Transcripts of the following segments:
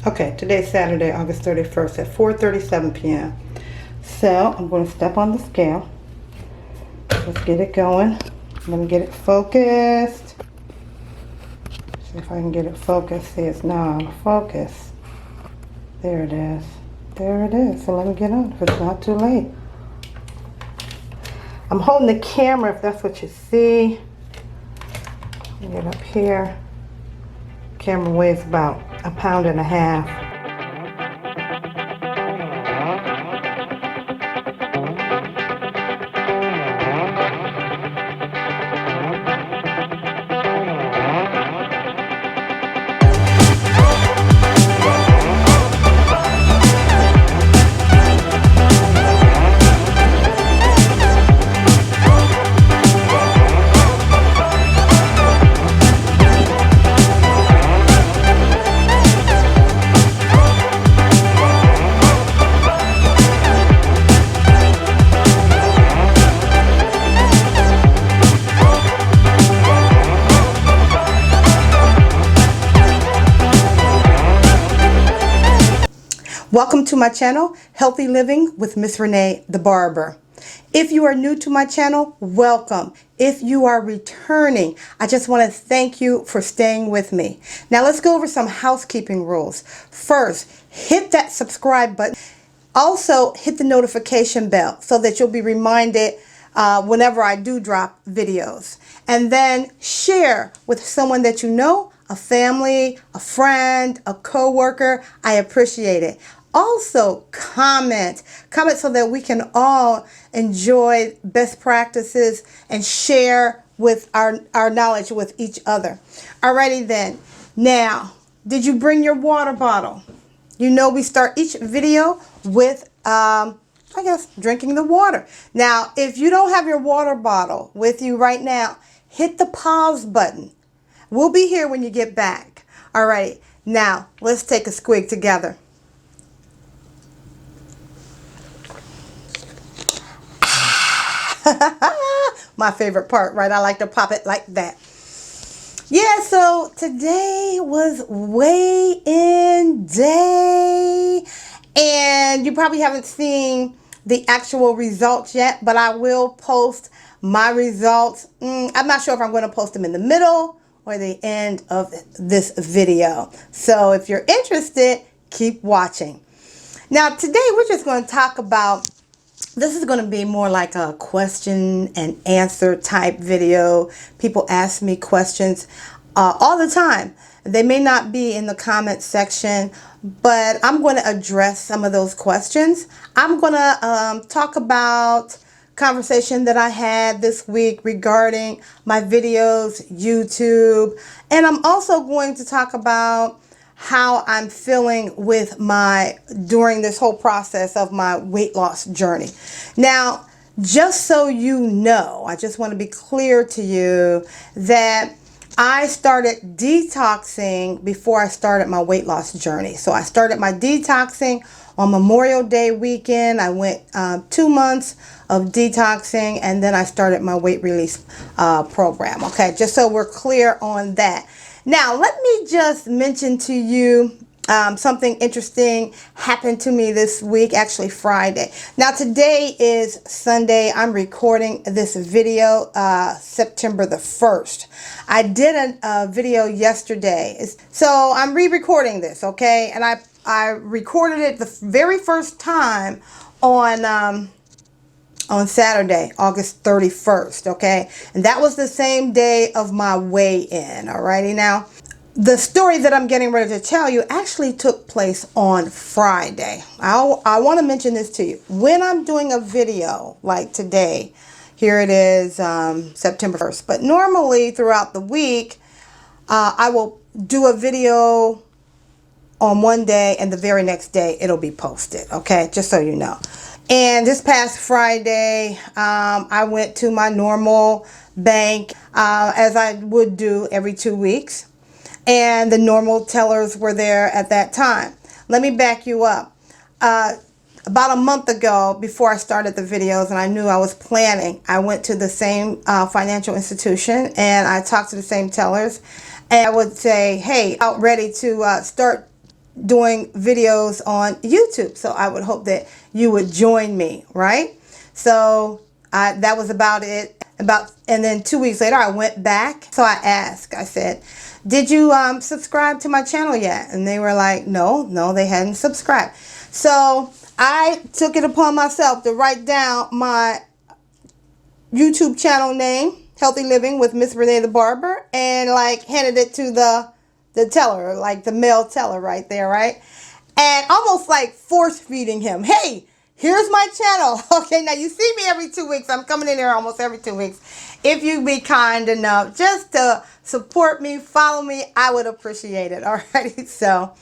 Okay, today's Saturday, August 31st at 4:37 p.m. So I'm going to step on the scale. Let's get it going. Let me get it focused. See if I can get it focused. See, it's not out of focus. There it is. There it is. So let me get on if it's not too late. I'm holding the camera if that's what you see. Let me get up here. Camera weighs about 1.5 pounds. Welcome to my channel, Healthy Living with Ms Renee the Barber. If you are new to my channel, welcome. If you are returning, I just want to thank you for staying with me. Now let's go over some housekeeping rules. First, hit that subscribe button. Also, hit the notification bell so that you'll be reminded whenever I do drop videos. And then share with someone that you know, a family, a friend, a coworker. I appreciate it. Also, comment so that we can all enjoy best practices and share with our knowledge with each other. Alrighty then. Now, did you bring your water bottle? You know we start each video with, drinking the water. Now, if you don't have your water bottle with you right now, hit the pause button. We'll be here when you get back. Alright, now let's take a swig together. My favorite part, right? I like to pop it like that. Yeah, so today was weigh-in day, and you probably haven't seen the actual results yet, but I will post my results. I'm not sure if I'm going to post them in the middle or the end of this video. So if you're interested, keep watching. Now today we're just going to talk about, this is going to be more like a question and answer type video. People ask me questions all the time. They may not be in the comment section, but I'm going to address some of those questions. I'm going to talk about conversation that I had this week regarding my videos, YouTube, and I'm also going to talk about how I'm feeling with during this whole process of my weight loss journey. Now, just so you know, I just want to be clear to you that I started detoxing before I started my weight loss journey. So I started my detoxing on Memorial Day weekend. I went 2 months of detoxing, and then I started my weight release program. Okay, just so we're clear on that. Now, let me just mention to you something interesting happened to me this week, actually Friday. Now, today is Sunday. I'm recording this video September the 1st. I did a video yesterday, so I'm re-recording this, okay? And I recorded it the very first time on Saturday, August 31st, okay? And that was the same day of my weigh-in, alrighty? Now, the story that I'm getting ready to tell you actually took place on Friday. I want to mention this to you. When I'm doing a video like today, here it is, September 1st, but normally throughout the week, I will do a video on one day and the very next day it'll be posted, okay? Just so you know. And this past Friday, I went to my normal bank as I would do every 2 weeks. And the normal tellers were there at that time. Let me back you up. About a month ago, before I started the videos and I knew I was planning, I went to the same financial institution and I talked to the same tellers. And I would say, hey, I'm ready to start doing videos on YouTube. So I would hope that you would join me, right? So that was about it. And then 2 weeks later, I went back. So I asked, I said, did you subscribe to my channel yet? And they were like, no, they hadn't subscribed. So I took it upon myself to write down my YouTube channel name, Healthy Living with Ms Renee the Barber, and like handed it to the teller, like the male teller right there, right? And almost like force feeding him, hey, here's my channel. Okay, now you see me every 2 weeks. I'm coming in there almost every 2 weeks. If you'd be kind enough just to support me, follow me, I would appreciate it. Alrighty, so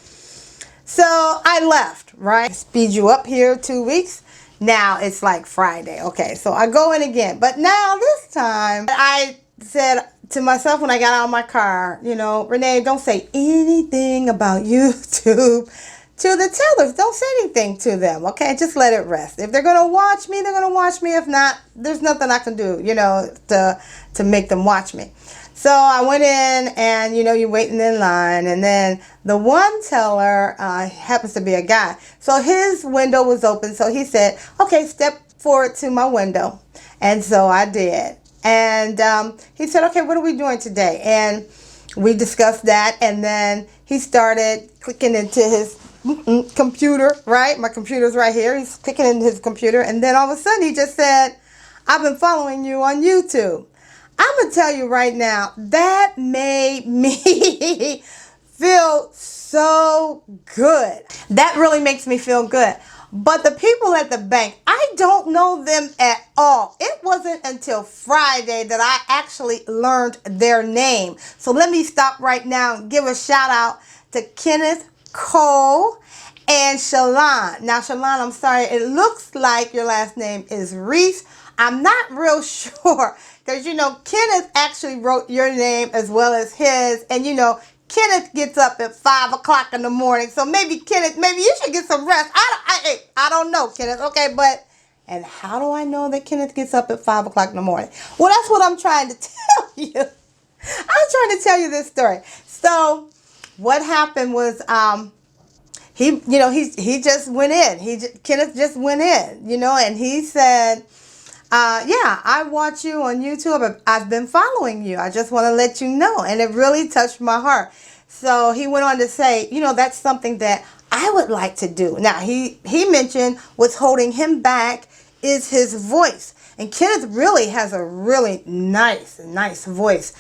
I left, right? Speed you up here 2 weeks. Now it's like Friday. Okay, so I go in again. But now this time I said to myself when I got out of my car, you know, Renee, don't say anything about YouTube to the tellers. Don't say anything to them, okay? Just let it rest. If they're going to watch me, they're going to watch me. If not, there's nothing I can do, you know, to make them watch me. So I went in and, you know, you're waiting in line. And then the one teller happens to be a guy. So his window was open. So he said, okay, step forward to my window. And so I did. And he said, okay, what are we doing today? And we discussed that. And then he started clicking into his computer, right? My computer's right here. He's clicking into his computer. And then all of a sudden he just said, I've been following you on YouTube. I'm going to tell you right now, that made me feel so good. That really makes me feel good. But the people at the bank, I don't know them at all. It wasn't until Friday that I actually learned their name. So let me stop right now and give a shout out to Kenneth, Cole, and Shalon. Now, Shalon, I'm sorry, it looks like your last name is Reese. I'm not real sure because, you know, Kenneth actually wrote your name as well as his. And, you know, Kenneth gets up at 5 o'clock in the morning. So maybe, Kenneth, maybe you should get some rest. I don't know, Kenneth. Okay, but, and how do I know that Kenneth gets up at 5 o'clock in the morning? Well, that's what I'm trying to tell you. I'm trying to tell you this story. So what happened was, he just went in. Kenneth just went in, you know, and he said, yeah, I watch you on YouTube. I've been following you. I just want to let you know. And it really touched my heart. So he went on to say, you know, that's something that I would like to do. Now, he mentioned what's holding him back is his voice. And Kenneth really has a really nice voice.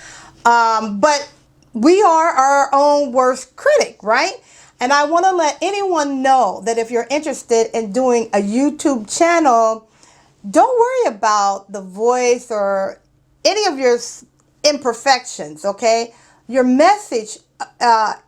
But we are our own worst critic, right? And I want to let anyone know that if you're interested in doing a YouTube channel, don't worry about the voice or any of your imperfections, okay? Your message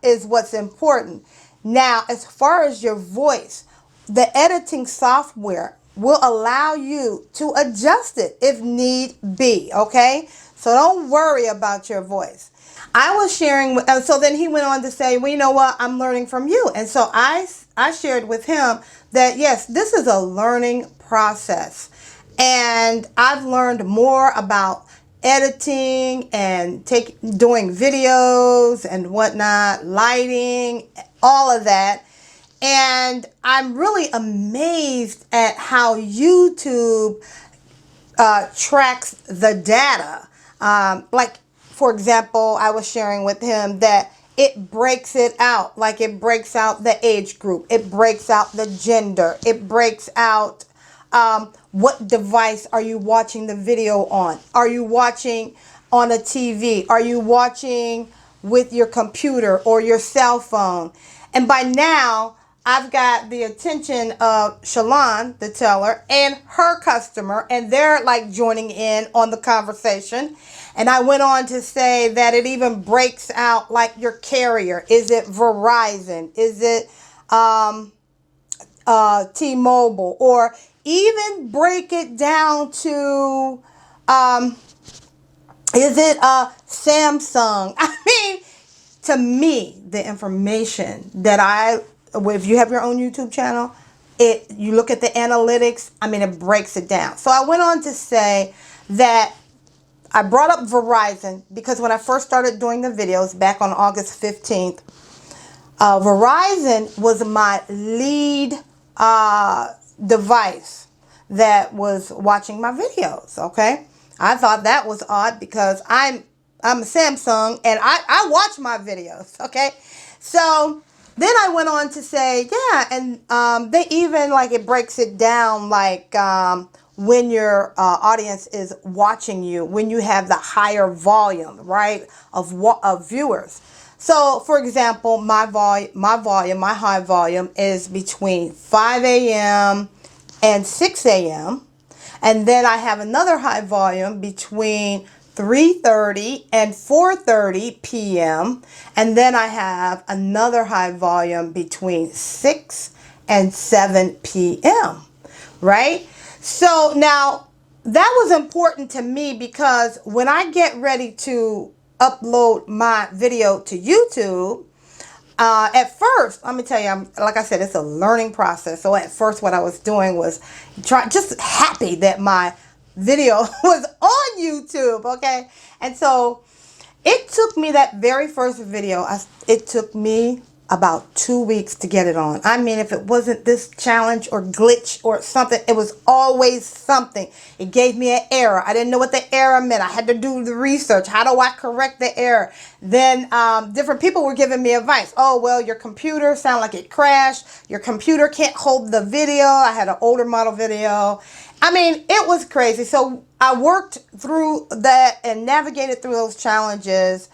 is what's important. Now, as far as your voice, the editing software will allow you to adjust it if need be, okay? So don't worry about your voice. I was sharing, so then he went on to say, well, you know what, I'm learning from you. And so I shared with him that, yes, this is a learning process. And I've learned more about editing and doing videos and whatnot, lighting, all of that. And I'm really amazed at how YouTube tracks the data. Like, for example, I was sharing with him that it breaks it out. Like, it breaks out the age group. It breaks out the gender. It breaks out what device are you watching the video on? Are you watching on a TV? Are you watching with your computer or your cell phone? And by now, I've got the attention of Shalon, the teller, and her customer, and they're like joining in on the conversation. And I went on to say that it even breaks out like your carrier. Is it Verizon? Is it T-Mobile? Or even break it down to, is it Samsung? I mean, to me, the information that if you have your own YouTube channel, you look at the analytics, I mean, it breaks it down. So I went on to say that I brought up Verizon because when I first started doing the videos back on August 15th, Verizon was my lead device that was watching my videos. Okay, I thought that was odd because I'm a Samsung and I watch my videos. Okay, so then I went on to say, yeah, and they even like it breaks it down like when your audience is watching you, when you have the higher volume, right, of viewers. So, for example, my high volume is between 5 a.m. and 6 a.m. And then I have another high volume between 3:30 and 4:30 p.m. And then I have another high volume between 6 and 7 p.m. Right? So now that was important to me because when I get ready to upload my video to YouTube, at first, let me tell you, like I said, it's a learning process. So at first what I was doing was just happy that my video was on YouTube, okay? And so it took me that very first video, it took me about 2 weeks to get it on. I mean, if it wasn't this challenge or glitch or something, it was always something. It gave me an error. I didn't know what the error meant. I had to do the research. How do I correct the error? Then different people were giving me advice. Oh, well, your computer sounded like it crashed. Your computer can't hold the video. I had an older model video. I mean, it was crazy. So I worked through that and navigated through those challenges,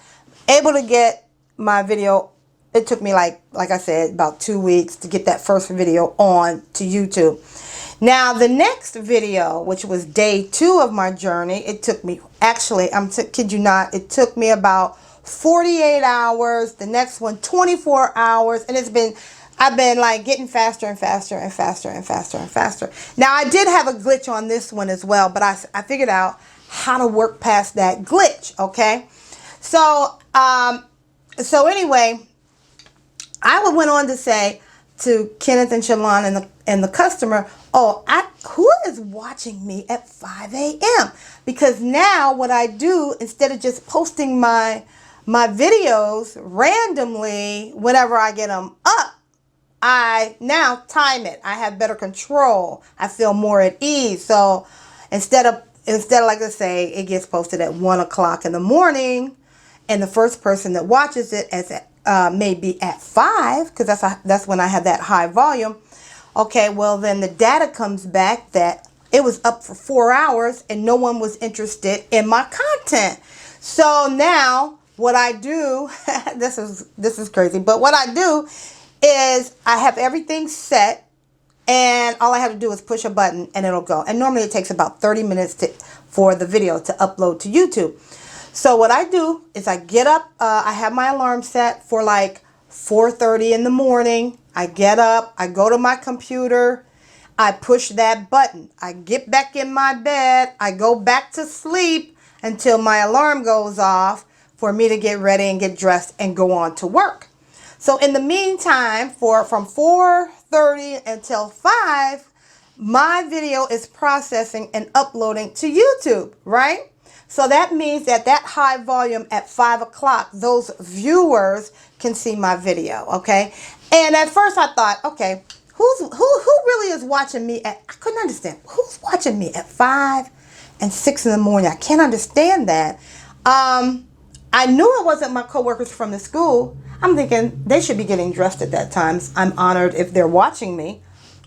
able to get my video. It took me, like I said, about 2 weeks to get that first video on to YouTube. Now, the next video, which was day 2 of my journey, it took me, actually, kid you not, it took me about 48 hours. The next one, 24 hours. And I've been like getting faster and faster and faster and faster and faster. Now, I did have a glitch on this one as well, but I figured out how to work past that glitch, okay? So anyway, I went on to say to Kenneth and Shalon and the customer, oh, who is watching me at 5 a.m.? Because now what I do, instead of just posting my videos randomly whenever I get them up, I now time it. I have better control. I feel more at ease. So instead of like I say, it gets posted at 1 o'clock in the morning, and the first person that watches it maybe at 5, because that's when I have that high volume. Okay, well then the data comes back that it was up for 4 hours and no one was interested in my content. So now what I do, this is crazy, but what I do is I have everything set, and all I have to do is push a button and it'll go. And normally it takes about 30 minutes for the video to upload to YouTube. So what I do is I get up, I have my alarm set for like 4:30 in the morning. I get up, I go to my computer, I push that button. I get back in my bed, I go back to sleep until my alarm goes off for me to get ready and get dressed and go on to work. So in the meantime, from 4:30 until 5, my video is processing and uploading to YouTube, right? So that means that high volume at 5 o'clock, those viewers can see my video, okay? And at first I thought, okay, who really is watching me I couldn't understand. Who's watching me at 5 and 6 in the morning? I can't understand that. I knew it wasn't my coworkers from the school. I'm thinking they should be getting dressed at that time. I'm honored if they're watching me,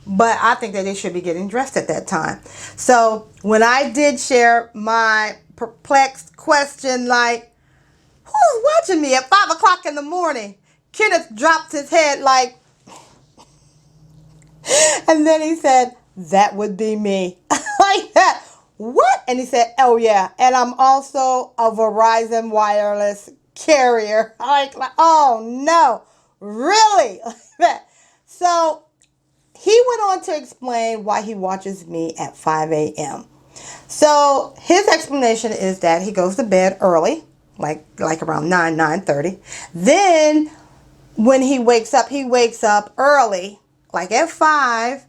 but I think that they should be getting dressed at that time. So when I did share my perplexed question, like, who's watching me at 5 o'clock in the morning? Kenneth dropped his head like, and then he said, that would be me. Like that. What? And he said, oh yeah, and I'm also a Verizon wireless carrier. Like oh no, really? So he went on to explain why he watches me at 5 a.m. So his explanation is that he goes to bed early, like around 9:30. Then when he wakes up early, like at 5,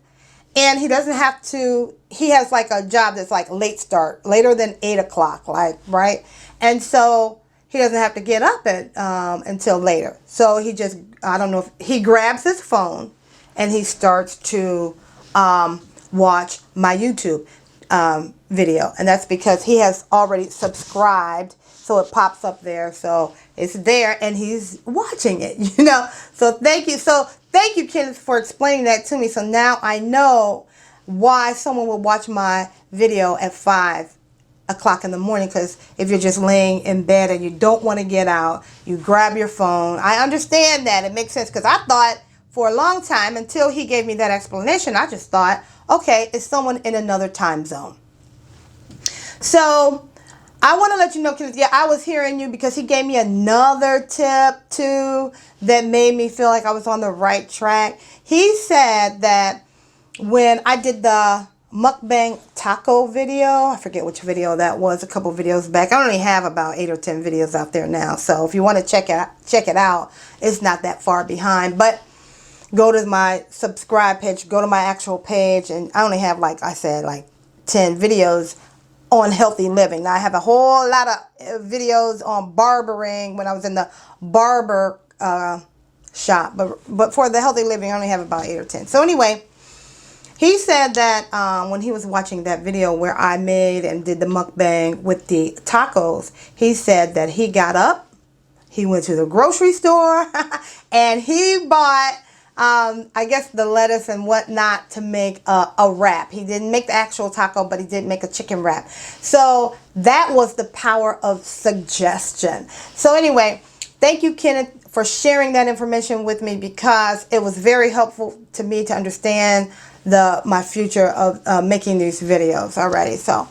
and he doesn't have to, he has like a job that's like late start, later than 8 o'clock, like, right? And so he doesn't have to get up at until later. So he just, I don't know, if he grabs his phone and he starts to watch my YouTube video. And that's because he has already subscribed. So it pops up there. So it's there and he's watching it, you know. So thank you. So thank you, Kenneth, for explaining that to me. So now I know why someone would watch my video at 5 o'clock in the morning, because if you're just laying in bed and you don't want to get out, you grab your phone. I understand that. It makes sense, because I thought for a long time, until he gave me that explanation, I just thought, okay, it's someone in another time zone. So I want to let you know, because yeah, I was hearing you, because he gave me another tip too that made me feel like I was on the right track. He said that when I did the mukbang taco video, I forget which video that was, a couple videos back. I only have about 8 or 10 videos out there now, so if you want to check it out, it's not that far behind. But go to my subscribe page, go to my actual page, and I only have, like I said, like 10 videos on healthy living. Now I have a whole lot of videos on barbering when I was in the barber shop, but for the healthy living I only have about 8 or 10. So anyway, he said that when he was watching that video where I made and did the mukbang with the tacos, he said that he got up, he went to the grocery store, and he bought, I guess, the lettuce and whatnot to make a wrap. He didn't make the actual taco, but he did make a chicken wrap. So that was the power of suggestion. So anyway, thank you, Kenneth, for sharing that information with me, because it was very helpful to me to understand my future of making these videos. Alrighty, so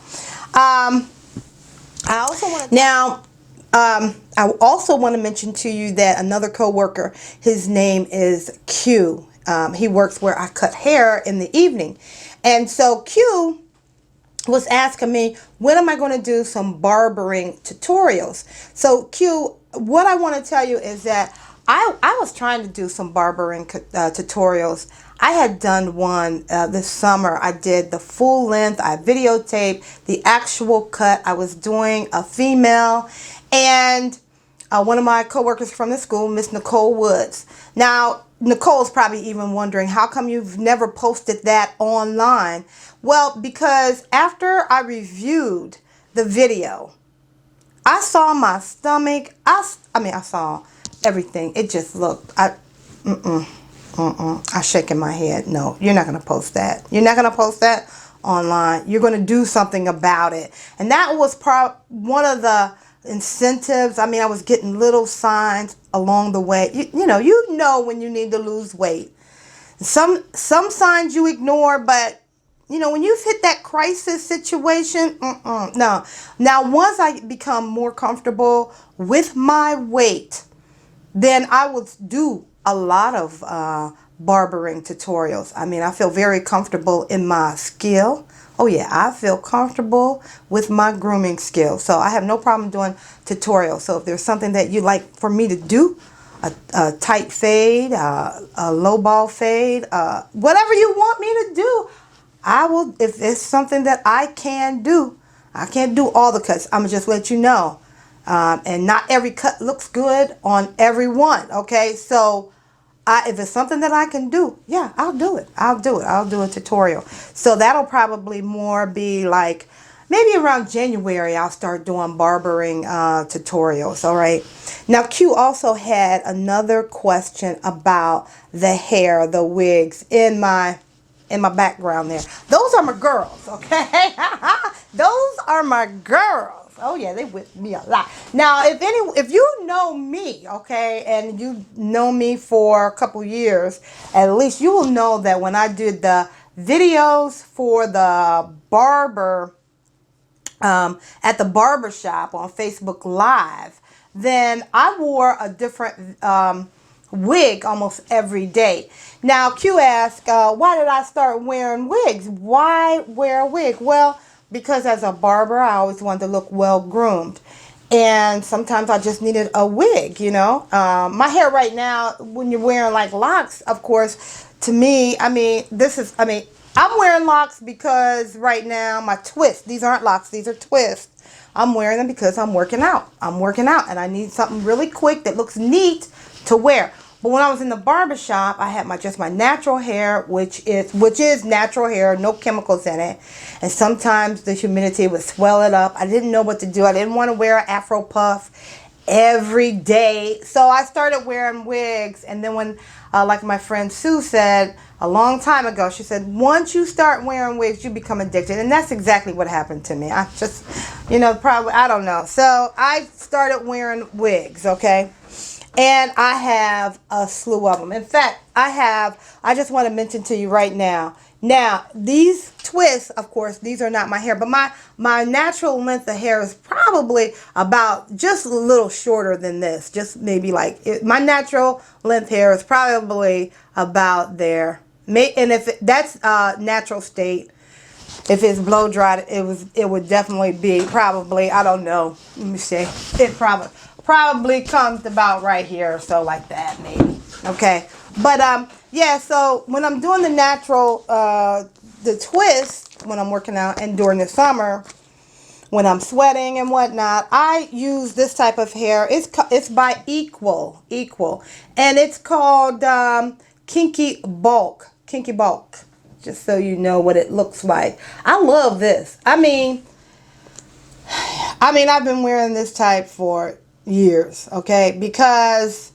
I also want to mention to you that another coworker, his name is Q. He works where I cut hair in the evening, and so Q was asking me, when am I going to do some barbering tutorials? So Q, what I want to tell you is that I was trying to do some barbering tutorials. I had done one this summer. I did the full length. I videotaped the actual cut. I was doing a female, and one of my coworkers from the school, Miss Nicole Woods. Now, Nicole's probably even wondering, how come you've never posted that online? Well, because after I reviewed the video, I saw my stomach. I saw everything. It just looked, I'm shaking my head. No, you're not going to post that. You're not going to post that online. You're going to do something about it. And that was one of the incentives. I mean, I was getting little signs along the way. You know when you need to lose weight. Some signs you ignore, but when you've hit that crisis situation, no. Now, once I become more comfortable with my weight, then I will do a lot of barbering tutorials. I mean, I feel very comfortable in my skill. Oh yeah, I feel comfortable with my grooming skills. So I have no problem doing tutorials. So if there's something that you'd like for me to do, a tight fade, a low ball fade, whatever you want me to do, I will. If it's something that I can do, I can't do all the cuts. I'm gonna just let you know. And not every cut looks good on everyone. Okay, so if it's something that I can do, yeah, I'll do it. I'll do a tutorial. So that'll probably more be like maybe around January. I'll start doing barbering tutorials. All right. Now Q also had another question about the hair, the wigs in my background there. Those are my girls, okay? Those are my girls. Oh yeah, they with me a lot. Now, if you know me, okay, and you know me for a couple years, at least you will know that when I did the videos for the barber at the barber shop on Facebook Live, then I wore a different wig almost every day. Now, Q asked, why did I start wearing wigs? Why wear a wig? Well, because as a barber, I always wanted to look well groomed. And sometimes I just needed a wig, My hair right now, when you're wearing like locks, of course, to me, I'm wearing locks because right now my twists, these aren't locks, these are twists. I'm wearing them because I'm working out. I'm working out and I need something really quick that looks neat to wear. But when I was in the barber shop, I had just my natural hair, which is natural hair, no chemicals in it. And sometimes the humidity would swell it up. I didn't know what to do. I didn't want to wear an Afro puff every day. So I started wearing wigs. And then when, like my friend Sue said a long time ago, she said, once you start wearing wigs, you become addicted. And that's exactly what happened to me. I just, probably, I don't know. So I started wearing wigs, okay? And I have a slew of them. In fact, I just want to mention to you right now. Now, these twists, of course, these are not my hair, but my natural length of hair is probably about just a little shorter than this. Just maybe my natural length hair is probably about there. And if that's natural state, if it's blow dried, it would definitely be probably, I don't know. Let me see. It probably comes about right here or so, like that maybe. Okay. But yeah, so when I'm doing the natural the twist when I'm working out and during the summer when I'm sweating and whatnot, I use this type of hair. It's by Equal, and it's called Kinky Bulk, just so you know what it looks like. I love this. I mean I've been wearing this type for years, okay? Because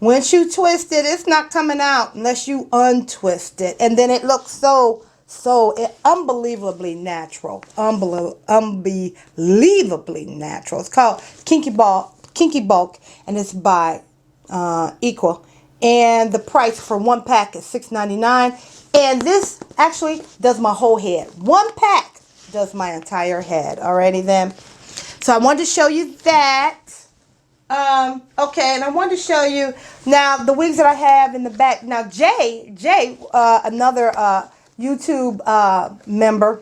once you twist it, it's not coming out unless you untwist it. And then it looks so unbelievably natural. Unbelievably natural. It's called Kinky Bulk, and it's by Equal. And the price for one pack is $6.99. And this actually does my whole head. One pack does my entire head. Alrighty then. So I wanted to show you that. Okay, and I wanted to show you now the wigs that I have in the back. Now Jay, another YouTube member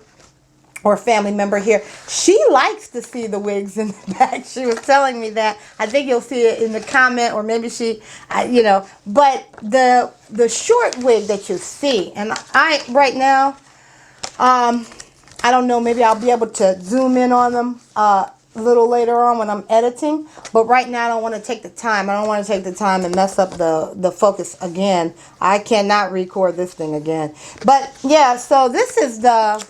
or family member here, she likes to see the wigs in the back. She was telling me that. I think you'll see it in the comment, or maybe but the short wig that you see, and I right now, I don't know, maybe I'll be able to zoom in on them a little later on when I'm editing, but right now I don't want to take the time. I don't want to take the time and mess up the focus again. I cannot record this thing again. But yeah, so this is the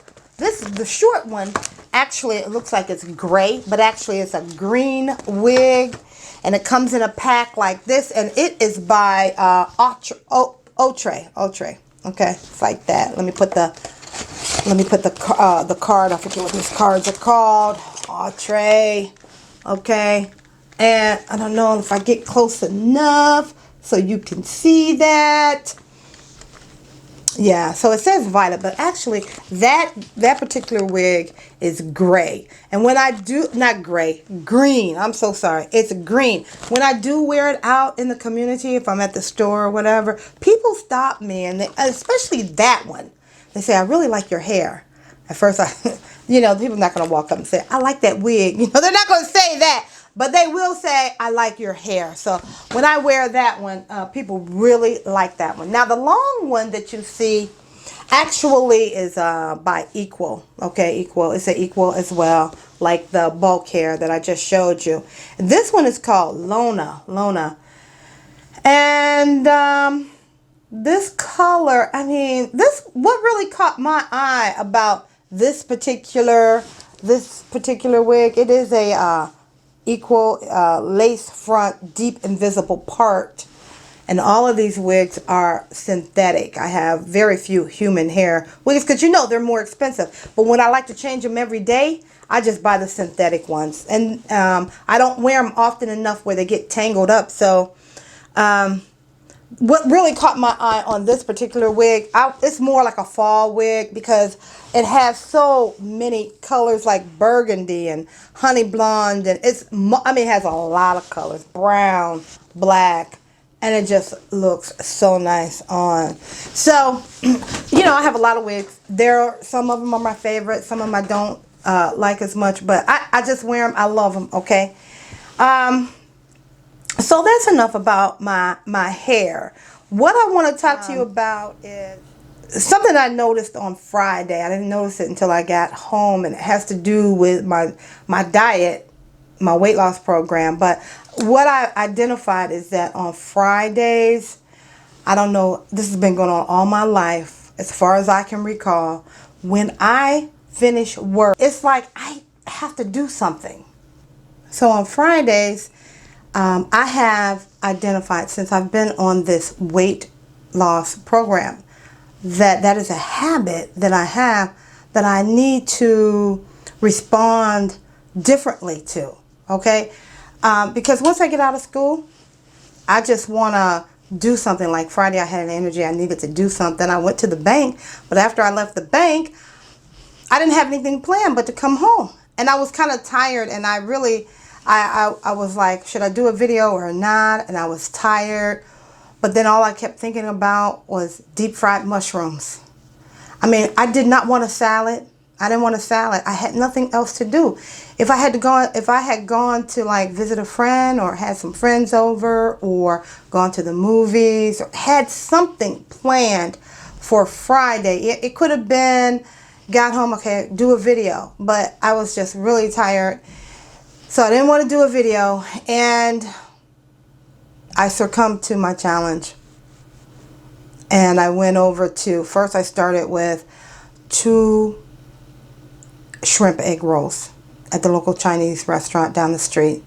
short one. Actually, it looks like it's gray, but actually it's a green wig, and it comes in a pack like this, and it is by Outre. Okay, it's like that. Let me put the card. I forget what these cards are called. Outre. Okay. And I don't know if I get close enough so you can see that. Yeah, so it says violet, but actually that particular wig is gray. And when I do, not gray, green. I'm so sorry. It's green. When I do wear it out in the community, if I'm at the store or whatever, people stop me, and especially that one. They say, I really like your hair. At first, people are not going to walk up and say, I like that wig. They're not going to say that. But they will say, I like your hair. So when I wear that one, people really like that one. Now, the long one that you see actually is by Equal. Okay, Equal. It's an Equal as well, like the bulk hair that I just showed you. This one is called Lona. And this color, what really caught my eye about this particular wig, it is a Equal lace front, deep invisible part, and all of these wigs are synthetic. I have very few human hair wigs because they're more expensive, but when I like to change them every day, I just buy the synthetic ones, and I don't wear them often enough where they get tangled up. So what really caught my eye on this particular wig, it's more like a fall wig because it has so many colors like burgundy and honey blonde, and it has a lot of colors, brown, black, and it just looks so nice on. So, I have a lot of wigs. Some of them are my favorite, some of them I don't like as much, but I just wear them. I love them, okay? So that's enough about my hair. What I want to talk to you about is something I noticed on Friday. I didn't notice it until I got home, and it has to do with my diet, my weight loss program. But what I identified is that on Fridays, I don't know, this has been going on all my life, as far as I can recall. When I finish work, it's like I have to do something. So on Fridays, I have identified, since I've been on this weight loss program, that is a habit that I have that I need to respond differently to, okay? Because once I get out of school, I just want to do something. Like Friday, I had an energy, I needed to do something. I went to the bank, but after I left the bank, I didn't have anything planned but to come home. And I was kind of tired, and I was like, should I do a video or not? And I was tired. But then all I kept thinking about was deep fried mushrooms. I mean, I did not want a salad. I didn't want a salad. I had nothing else to do. If I had gone to like visit a friend, or had some friends over, or gone to the movies, or had something planned for Friday, it could have been, got home, okay, do a video. But I was just really tired. So I didn't want to do a video, and I succumbed to my challenge. And I went over to, first I started with 2 shrimp egg rolls at the local Chinese restaurant down the street.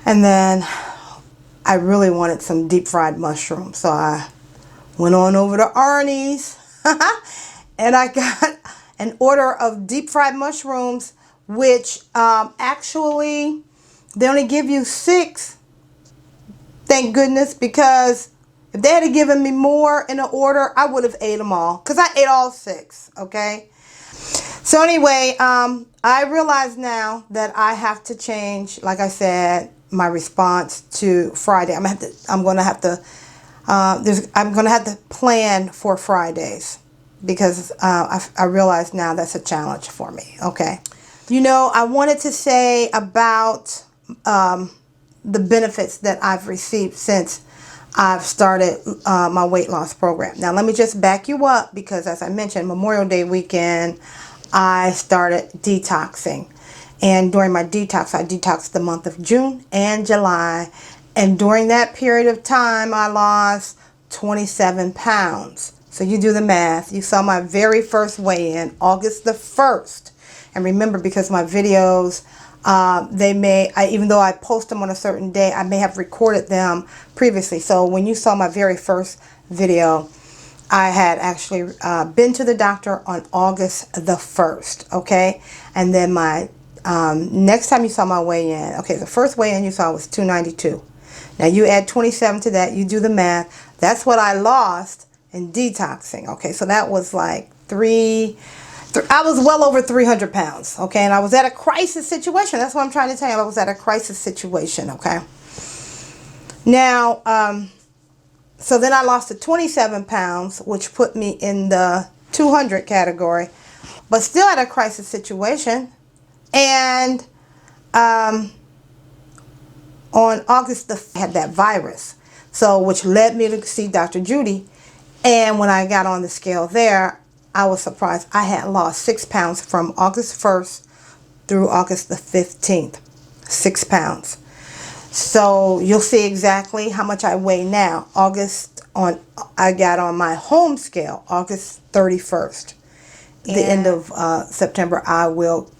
And then I really wanted some deep fried mushrooms. So I went on over to Arnie's and I got an order of deep fried mushrooms, which actually they only give you 6. Thank goodness, because if they had given me more in an order, I would have ate them all, because I ate all 6, okay? So anyway, I realize now that I have to change, like I said, my response to Friday. I'm gonna have to plan for Fridays, because I realize now that's a challenge for me, okay? You know, I wanted to say about the benefits that I've received since I've started my weight loss program. Now, let me just back you up, because as I mentioned, Memorial Day weekend, I started detoxing. And during my detox, I detoxed the month of June and July. And during that period of time, I lost 27 pounds. So you do the math. You saw my very first weigh-in, August the 1st. And remember, because my videos, even though I post them on a certain day, I may have recorded them previously. So when you saw my very first video, I had actually been to the doctor on August the 1st, okay? And then my next time you saw my weigh-in, okay, the first weigh-in you saw was 292. Now you add 27 to that, you do the math. That's what I lost in detoxing, okay? So that was like I was well over 300 pounds, okay? And I was at a crisis situation. That's what I'm trying to tell you. I was at a crisis situation, okay? Now, so then I lost to 27 pounds, which put me in the 200 category, but still at a crisis situation. And on August I had that virus, so which led me to see Dr. Judy. And when I got on the scale there, I was surprised. I had lost 6 pounds from August 1st through August the 15th. 6 pounds. So you'll see exactly how much I weigh now. I got on my home scale August 31st. The end of September, I will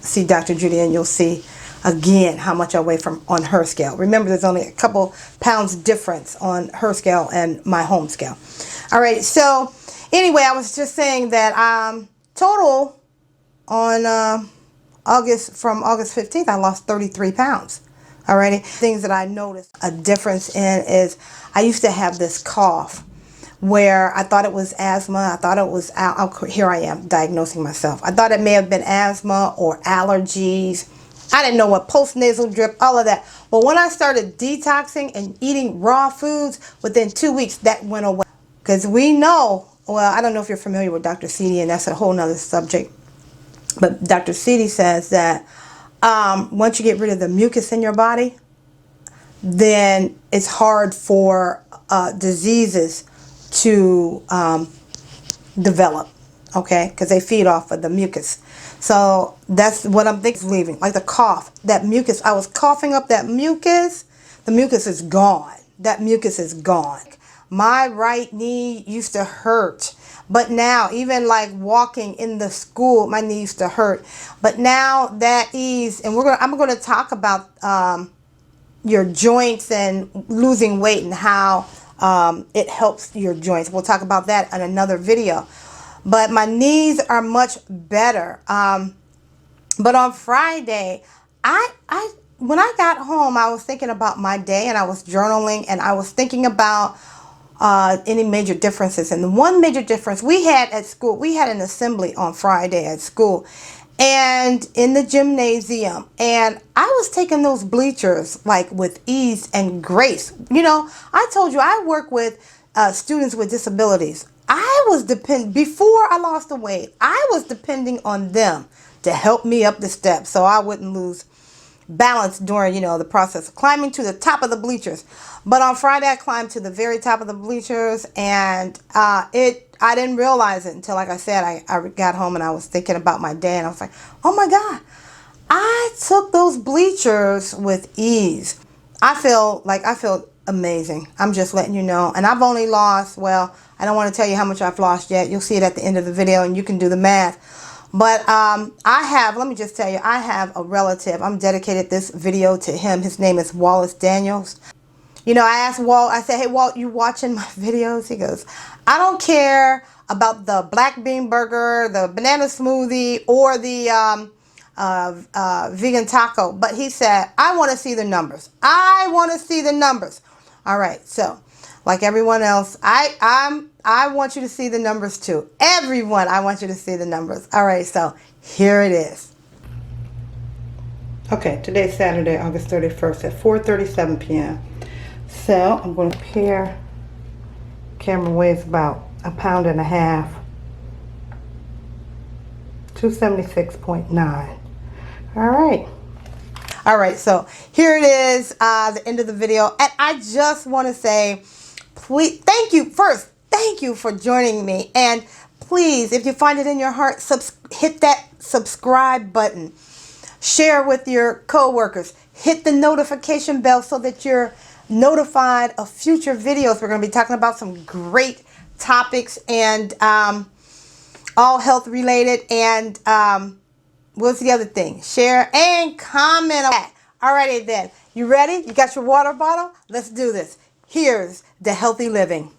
see Dr. Judy, and you'll see again how much I weigh on her scale. Remember, there's only a couple pounds difference on her scale and my home scale. All right, so anyway, I was just saying that total on from August 15th, I lost 33 pounds. Alrighty. Things that I noticed a difference in is I used to have this cough where I thought it was asthma. I thought it was, here I am diagnosing myself. I thought it may have been asthma or allergies. I didn't know what post-nasal drip, all of that. But when I started detoxing and eating raw foods, within 2 weeks, that went away. Because we know, well, I don't know if you're familiar with Dr. Seedy, and that's a whole nother subject. But Dr. Seedy says that once you get rid of the mucus in your body, then it's hard for diseases to develop, okay, because they feed off of the mucus. So that's what I'm thinking is leaving, like the cough, that mucus. I was coughing up that mucus. The mucus is gone. That mucus is gone. My right knee used to hurt, but now even like walking in the school, my knee used to hurt. But now that ease, and I'm gonna talk about your joints and losing weight and how it helps your joints. We'll talk about that in another video. But my knees are much better. But on Friday, when I got home, I was thinking about my day, and I was journaling, and I was thinking about any major differences. And the one major difference we had at school, we had an assembly on Friday at school and in the gymnasium, and I was taking those bleachers like with ease and grace. You know, I told you I work with students with disabilities. Before I lost the weight, I was depending on them to help me up the steps so I wouldn't lose balance during, you know, the process of climbing to the top of the bleachers. But on Friday, I climbed to the very top of the bleachers, and I didn't realize it until, like I said, I got home and I was thinking about my day, and I was like, oh my God, I took those bleachers with ease. I feel amazing. I'm just letting you know. And I've only lost, well, I don't want to tell you how much I've lost yet. You'll see it at the end of the video, and you can do the math. But let me just tell you, I have a relative. I'm dedicated this video to him. His name is Wallace Daniels. You know, I asked Walt, I said, hey, Walt, you watching my videos? He goes, I don't care about the black bean burger, the banana smoothie, or the vegan taco. But he said, I want to see the numbers. I want to see the numbers. All right. So like everyone else, I want you to see the numbers too. Everyone, I want you to see the numbers. All right. So here it is. Okay. Today's Saturday, August 31st at 4:37 p.m. So I'm going to compare. Camera weighs about 1.5 pounds. 276.9. All right, so here it is, the end of the video. And I just want to say, please, thank you for joining me. And please, if you find it in your heart, hit that subscribe button. Share with your coworkers. Hit the notification bell so that you're notified of future videos. We're going to be talking about some great topics, and all health related, and what's the other thing? Share and comment on that. Alrighty then. You ready? You got your water bottle? Let's do this. Here's the healthy living.